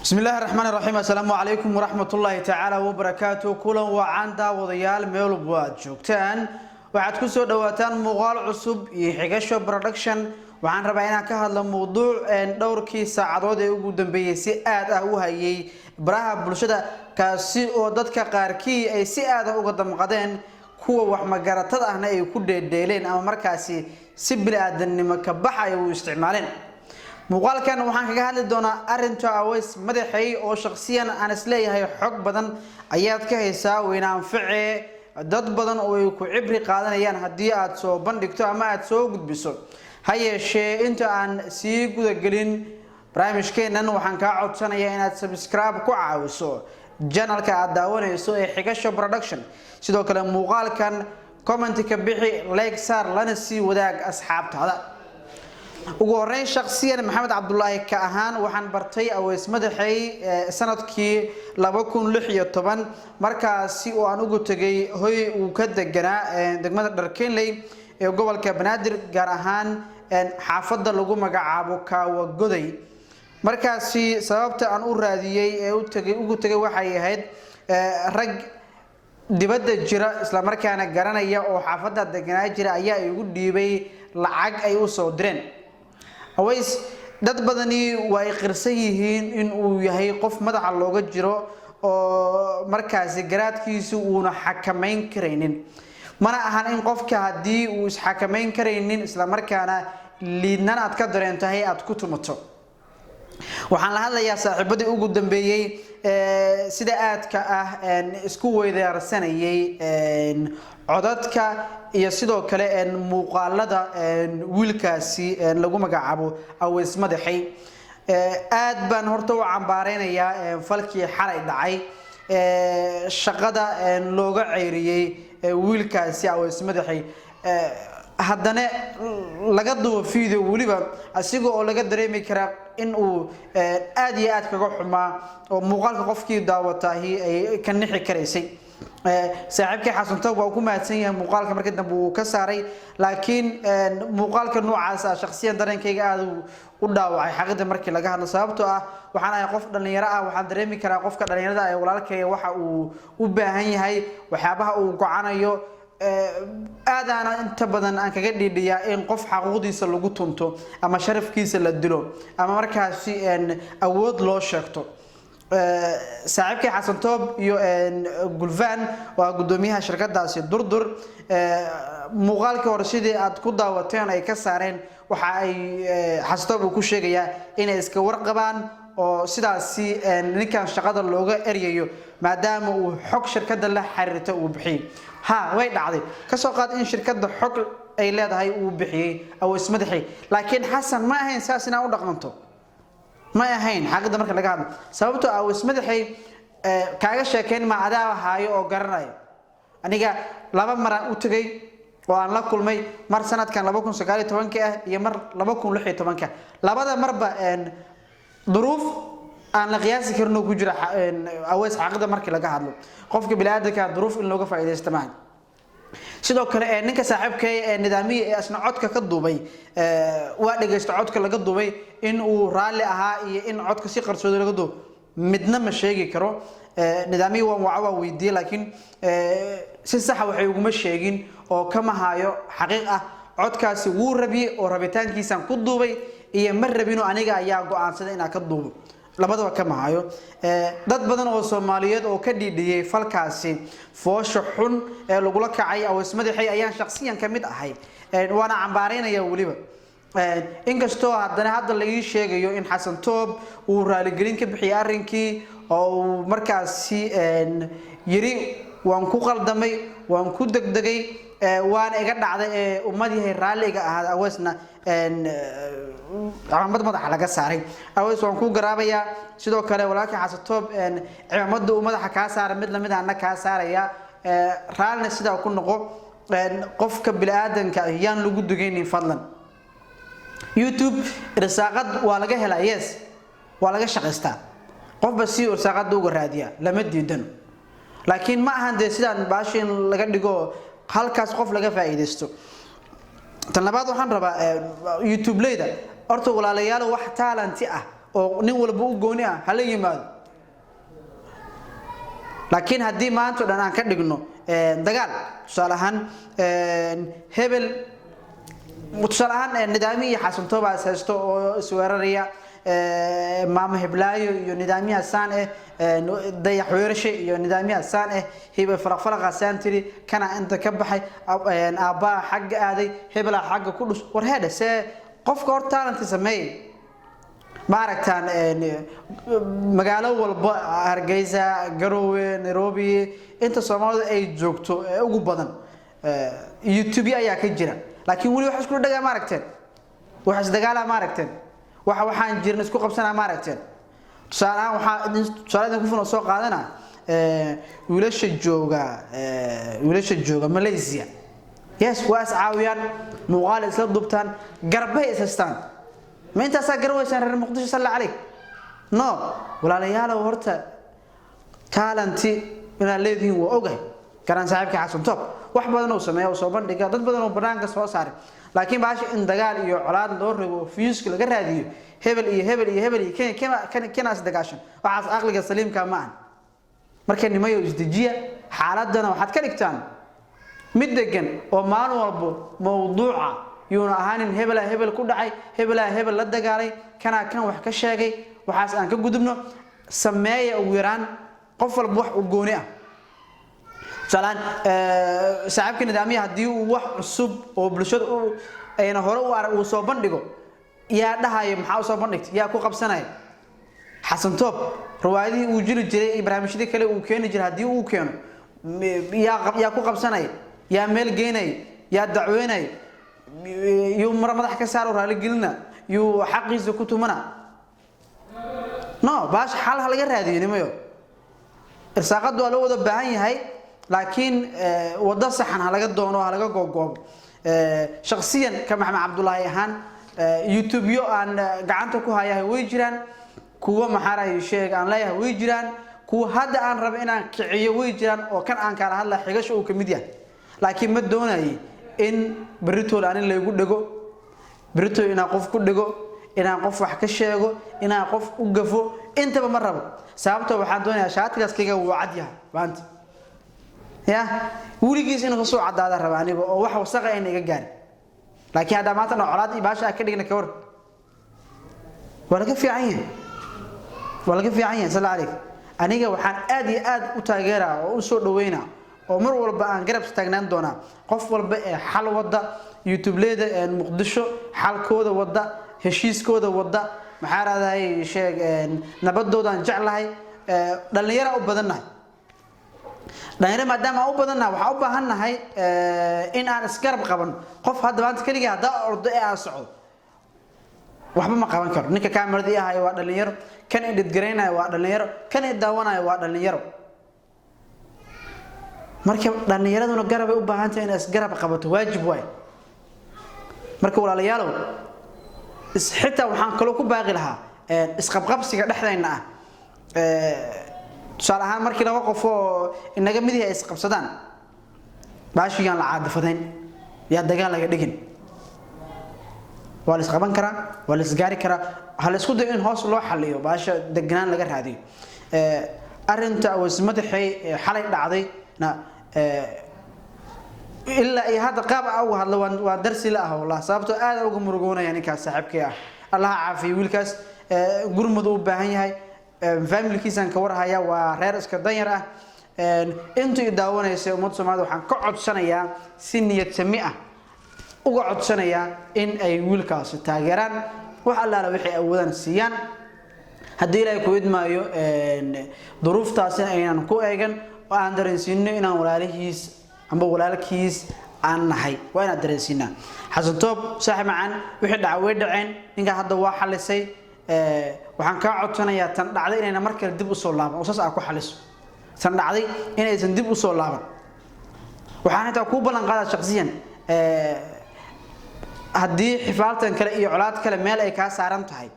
بسم الله الرحمن الرحيم السلام عليكم ورحمة الله تعالى وبركاته كلا وعن داوديال ميل بواد جوجتان waxaad ku soo dhawaataan muuqaal cusub iyo xigasho production waxaan rabaa inaan ka hadlo mowduuc dhowrkii saacadood ee ugu dambeeyay si aad ah u hayay baraha bulshada kaasi oo dadka qaarkii ay si aad ah uga damqadeen kuwa wax magaratada ahna ay ku dheedeeleen ama markaasi si bini'aadanimo ka baxay u isticmaaleen muuqaalkan waxaan kaga hadli doonaa arinta aways madaxay oo shakhsiyan aan isleeyahay xog badan ayaad ka haysaa weynaan ficee dad badan oo ay ku cibri qaadanayaan hadii aad soo bandhigto ama aad soo gudbiso hayeeshee inta aan sii guda gelin barnaamijkeenan waxaan ka codsanayaa inaad subscribe ku caawiso channelka aad daawanayso ee xigasho production sidoo kale muuqaalkan comment ka bixi like saar lana sii wadaag asxaabtaada ugu horeyn shakhsiyan maxamed cabdullaahi ka ahaan waxaan bartay aways madaxay sanadkii 2016 markaasi oo aan ugu tagay hoy uu ka deganaa degmada Dharkeenley ee gobolka Banaadir gaar ahaan xaafadda lagu magacaabo Kaawa Goday markaasi sababta aan u raadiyay ee ugu tagay waxay ahayd rag dibadda jira isla markaana garanaya oo xaafadda deganaa jira ayaa igu dhiibay lacag ay u soo direen aways dad badani way qirsan yihiin in uu yahay qof madaxa looga jiro oo markaasi garaadkiisu uuna xakameyn kareynin mana ahan in qofka hadii uu is xakameyn kareynin isla markaana liidnan aad ka dareentahay aad ku tumato waxaan la hadlayaa saaxiibadii ugu dambeeyay sida aadka ah isku weydaarsanayay codadka iyo sidoo kale muuqaalada wiilkaasi lagu magacaabo aways madaxay aad baan horta u cambaareynayaa falkii xalay dhacay shaqada looga ceyriyay wiilkaasi aways madaxay haddana laga duubo video waliba asiga oo laga dareemi kara in uu aad iyo aad kaga xumaa oo muuqaalka qofkii daawatay ay ka nixi kareysay saaxiibkii xasan toob waa ku mahadsan yahay muuqaalka markii dambe uu ka saaray laakiin muuqaalka noocaas ah shakhsiyan dareenkayga aad u dhaawacay xaqida markii laga hadlo sababtoo ah waxaan ahay qof dhalinyaro ah waxaan dareemi karaa qofka dhalinyarada ay walaalkay waxa uu u baahan yahay waxyaabaha uu gocanayo aadana inta badan aan kaga dhiidhiyaa in qof xaquuqdiisa lagu tunto ama sharafkiisa la dilo ama markaasi awood loo sheegto saaxiibkii xasan toob iyo gulfan waa gudoomiyaha shirkadaasi durdur muuqaalkii hore sidii aad ku daawateen ay ka saareen waxa ay xasan toob ku sheegayaa inay iska warqabaan oo sidaasi ninkan shaqada looga eryayo maadaama uu xog shirkada la xiriirto uu bixiyay way dhacday ka soo qaad in shirkada xog ay leedahay uu bixiyay aways madaxay laakiin xasan ma ahayn saasina u dhaqanto ma ahayn xaqida marka laga hadlo sababtoo aways madaxay kaaga sheekeen ma adaa haayo oo garanayo aniga laba mar u tagay oo aan la kulmay mar sanadkan 2019 ah iyo mar 2016 labada marba duruuf aan la qiyaasi karno ku jira aways xaqida markii laga hadlo qofka bilaadanka duruuf in looga faa'iideysto maahan sidoo kale ninka saaxiibkay nidaamiye ee asna codka ka duubay waa dhageysto codka laga duubay in uu raali ahaa iyo in codka si qarsoodi laga duubo midna ma sheegi karo nidaamiye waa weydiiyay laakiin si sax ah waxay ugu sheegin oo kama haayo xaqiiq ah codkaasi wuu rabiyay oo rabitaankiisan ku duubay iyo ma rabino aniga ayaa go'aansaday inaan ka duubo labadaba kama hayo dad badan oo Soomaaliyeed oo ka dhiidhiyay falkaasi foosho xun ee lagu la kacay aways madaxay ayaan shakhsiyan kamid ahay waana cambaareynayaa waliba inkastoo haddana hadda la ii sheegayo in xasan toob uu raali gelin ka bixiyay arrinkii oo markaasi yiri waan ku qaldamay waan ku degdegay waana iga dhacday ummadii raaliga ahaad awaysna ciidamada madaxa laga saaray aways waan ku garaabayaa sidoo kale walaalkii xasan toob ciidamada madaxa ka saaray mid lamid ah ka saaraya raalna sida ku noqo qofka bilaadanka yaan lagu dugaynin fadlan YouTube irsaaqad waa laga helaa yes waa laga shaqeystaa qofba si irsaaqad uga raadiya lama diidan laakiin ma ahan sidaan baashin laga dhigo halkaas qof laga faa'iideysto tan labaad waxaan rabaa YouTube leeda horta walaalayaal wax talent ah oo nin walba u gooni ah hala yimaado laakiin haddii maanta dhan aan ka dhigno dagaal tusaale ahaan hebel tusaale ahaan nidaamiyii xasan toobaas haysto oo isweeraraya maama heblaayo iyo nidaamiyaha saan dayax weerashay iyo nidaamiyaha saan hiba faraqfaraqa saan tiri kana inta ka baxay aabaa xagga aaday hebla xagga ku dhus war heede see qofka hor talent sameey ma aragtaan magaalo walba Hargeysa Garowe Nairobi inta Soomaalidu ay joogto ugu badan YouTube ayaa ka jira laakiin wali wax isku dhagaa ma aragteen wax isdagaala ma aragteen waxaan jirna isku qabsanaa ma aragteen tusaale ku funo soo qaadana wiilasha jooga Malaysia yes waas caawiyaan muuqaal isla dubtaan garbay isastaan ma inta sa garwaysan reer Muqdisho sallallahu alayhi no walaalayaal horta talenti ina leedihiin waa ogahay garan saaxiibka Xasan Toob wax badan oo sameeyo soo bandhiga dad badan oo banaanka soo saaray laakiin baash in dagaal iyo colaad loo rabo fiiska laga raadiyo hebel iyo keenaas dagaashan waxaas aqliga saliimka ma aan markay nimayo isdejiya xaaladana waxaad ka dhigtaan mid degan oo maalin walba mawduuca yuuna ahaanin hebel ku dhacay hebel la dagaalay kana kan wax ka sheegay waxaas aan ka gudubno sameeya ugu yaraan qof walba wax u gooni ah salaan saaxiibka nidaamiyaha hadii uu wax cusub oo bulshada ayna hore u soo bandhigo yaa dhahayo maxaa soo bandhigtay yaa ku qabsanay Xasan Toob riwaayadii uu jiri jiray barnaamijyada kale uu keeni jiray hadii uu keeno yaa ku qabsanay yaa meel geenay yaa dacweynay يو مرة ما ضحك سعره رالي قلنا يو حقي زكوتو منا نو باش حال هالجر هذه يعني ما يو الساقط دولة وده بعين هاي لكن وده صحن هالجر دونه هالجر جوجوب شخصيا كمحمد عبد الله يهان يوتيوب يو عن قعنتكو هاي ويجران كوا محارة يشيك عن لا ويجران كوا هذا عن ربنا كعية ويجران وكان عن كان هلا حاجة شو كميديا لكن ما دونه in بريتول aan la igu dhago بريتو ina qof ku dhago ina qof wax ka sheego ina qof u gafo intaba ma rabo sababta waxaan doonayaa shaatigaas kaga wacad yahay baanta ya wurigiis inuu soo cadaada raba aniga oo wax wasaq ay iga gaar laakiin hada maanta colaad baasha ka dhigna ka war wala ka fiican yahay salaaleek aniga waxaan aad iyo aad u taageeraa oo u soo dhaweynaa oo mar walba aan garab taagnaan doona qof walba ee xal wada YouTube leeda ee Muqdisho xalkooda wada heshiiskooda wada maxaa raadahay sheeg nabadoodan jeclahay dhalinyaro u badanahay maadaama u badanahay waxa u baahanahay in aan isgarab qaban qof hadda maanta kaliya hada ordo ee aan socdo waxba ma qaban karo ninka kaamirada ahay waa dhalinyaro kan edit gareynayo waa dhalinyaro kan daawanayo waa dhalinyaro marka dhalinyaraduna garab ay u baahan tahay in isgarab qabato waajib waay marka walaalayaal xitaa waxaan kale ku baaqi lahaa isqabqabsiga dhexdeena ah tusaale ahaan markii laba qof oo inaga mid yahay isqabsadaan baashigan la caadifadayn yaa dagaal laga dhigin waa la isqaban karaa waa la isgaari karaa hal isku day in hoos loo xaliyo baasha deganaan laga raadiyo arinta wasmadaxay xalay dhacday إلا هذا قاب أو هذا ودرس له والله صابته هذا أو جمرجونا يعني كصاحب كيا الله عافي ويلكاس جرمدو بهاي هاي فاميلي كيسان كورها يا ورئيس كديرة أنتوا يداونا يسوي مود سماد وحن قعد سنة يا سنية سمئة وقعد سنة يا إن أي ويلكاس تاجران وحلا لو يحيى أولا سيان هدي لا يكون ما يو ظروف تاسين أيان كو أيجن وأنا درسينه إن ولالهيس أما ولالكيس أنا هاي وأنا درسينه حسن توب صاحب معن وحد عويد عين إنك هذا واحد لسي وحن كعد سنة يا تنعدي إن مركز دب وصول لابن وصص أكو حلس تنعدي إن إذا دب وصول لابن وحن تكوب لنقاد شخصيا هدي حفالة كلا إعلاد كلا مال أي كاس عرمت هاي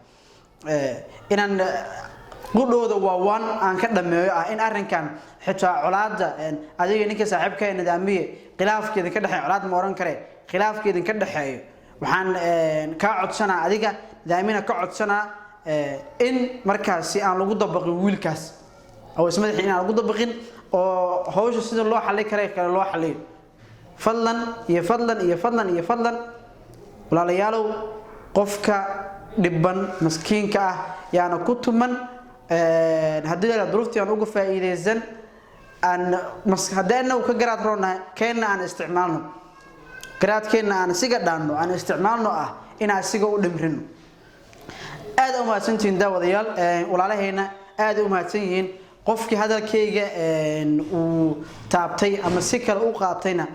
إن قلوا وان أن كذا إن أرن كان حتى علاد هذه نك صاحبك إن دامية خلاف كذا كده حي علاد مورن كره خلاف كذا كده حي وحن كعد سنة هذيك دائما كعد سنة in markaasi aan lagu dabaqin wiilkaas oo ismadaxii aan lagu dabaqin oo hawsha sida loo xalin karo loo xaliyo fadlan walaalayaalow qofka dhibban maskiinka ah yaana ku tuman haddii la duruuftii aan uga faa'iideysan haddaana ka garaad roonaa keenna aan isticmaalno garaadkeena aan siga dhaanno aan isticmaalno inaan siga u dhimrino aad u mahadsantiin daawadayaal walaalahayna aad u mahadsan yihiin qofkii hadalkayga uu taabtay ama si kale u qaatayna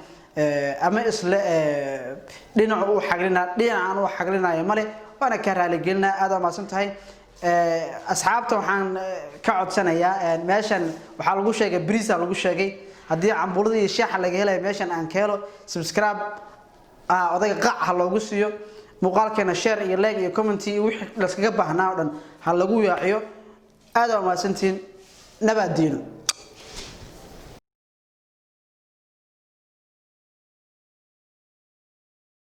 ama isla dhinaca uu xaglinayo male waana ka raali gelinaa aad u mahadsan tahay asxaabta waxaan ka codsanayaa meeshan waxaa lagu sheegay brisa lagu sheegay haddii cambuulada iyo shaaxa laga helayo meeshan aan ka helo subscribe odayga qac ha loogu siiyo muuqaalkeena share iyo like iyo comment iyo wixii la iskaga baahnaa oo dhan ha lagu yaaciyo aad u mahadsantiin nabadiino